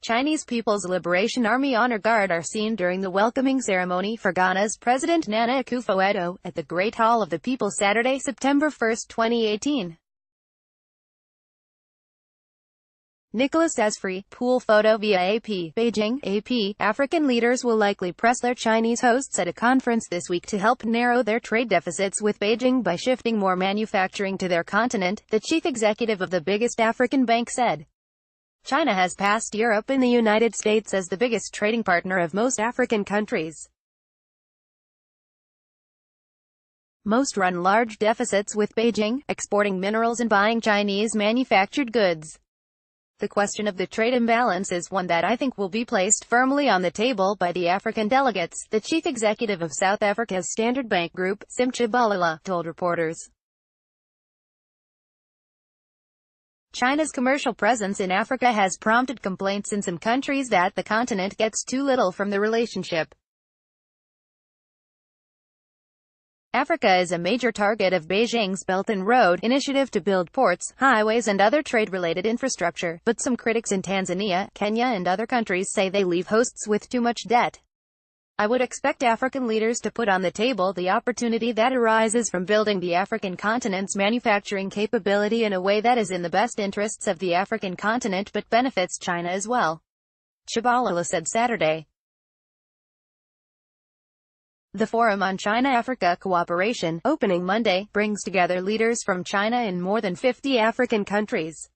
Chinese People's Liberation Army Honor Guard are seen during the welcoming ceremony for Ghana's President Nana Akufo-Addo at the Great Hall of the People Saturday, September 1, 2018. Nicholas Esfrey, pool photo via AP, Beijing, AP. African leaders will likely press their Chinese hosts at a conference this week to help narrow their trade deficits with Beijing by shifting more manufacturing to their continent, the chief executive of the biggest African bank said. China has passed Europe and the United States as the biggest trading partner of most African countries. Most run large deficits with Beijing, exporting minerals and buying Chinese manufactured goods. The question of the trade imbalance is one that I think will be placed firmly on the table by the African delegates, the chief executive of South Africa's Standard Bank Group, Sim Tshabalala, told reporters. China's commercial presence in Africa has prompted complaints in some countries that the continent gets too little from the relationship. Africa is a major target of Beijing's Belt and Road Initiative to build ports, highways and other trade-related infrastructure, but some critics in Tanzania, Kenya and other countries say they leave hosts with too much debt. I would expect African leaders to put on the table the opportunity that arises from building the African continent's manufacturing capability in a way that is in the best interests of the African continent but benefits China as well, Tshabalala said Saturday. The Forum on China-Africa Cooperation, opening Monday, brings together leaders from China and more than 50 African countries.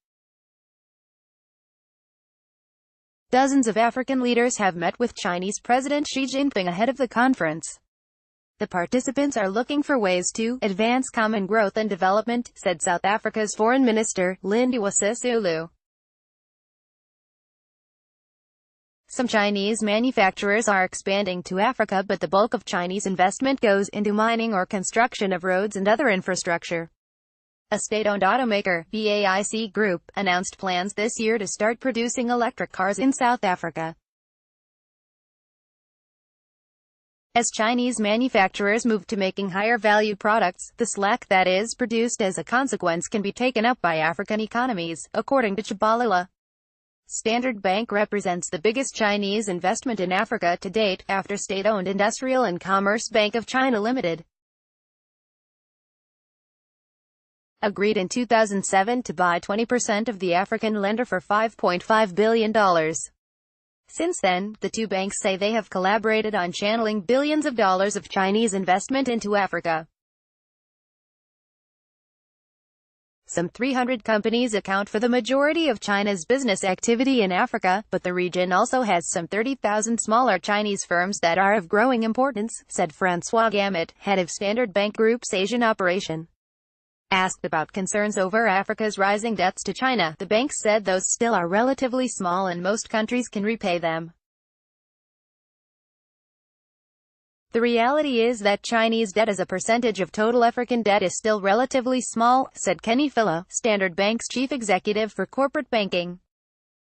Dozens of African leaders have met with Chinese President Xi Jinping ahead of the conference. The participants are looking for ways to advance common growth and development, said South Africa's Foreign Minister, Lindiwe Sisulu. Some Chinese manufacturers are expanding to Africa, but the bulk of Chinese investment goes into mining or construction of roads and other infrastructure. A state-owned automaker, BAIC Group, announced plans this year to start producing electric cars in South Africa. As Chinese manufacturers move to making higher-value products, the slack that is produced as a consequence can be taken up by African economies, according to Tshabalala. Standard Bank represents the biggest Chinese investment in Africa to date, after state-owned Industrial and Commerce Bank of China Limited agreed in 2007 to buy 20% of the African lender for $5.5 billion. Since then, the two banks say they have collaborated on channeling billions of dollars of Chinese investment into Africa. Some 300 companies account for the majority of China's business activity in Africa, but the region also has some 30,000 smaller Chinese firms that are of growing importance, said Francois Gamut, head of Standard Bank Group's Asian operation. Asked about concerns over Africa's rising debts to China, the bank said those still are relatively small and most countries can repay them. The reality is that Chinese debt as a percentage of total African debt is still relatively small, said Kenny Philo, Standard Bank's chief executive for corporate banking.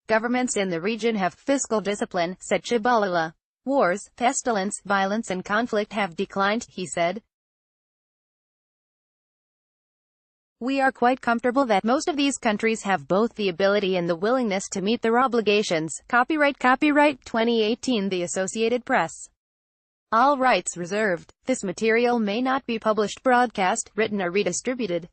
Governments in the region have fiscal discipline, said Tshabalala. Wars, pestilence, violence and conflict have declined, he said. We are quite comfortable that most of these countries have both the ability and the willingness to meet their obligations. Copyright 2018 The Associated Press. All rights reserved. This material may not be published, broadcast, written or redistributed.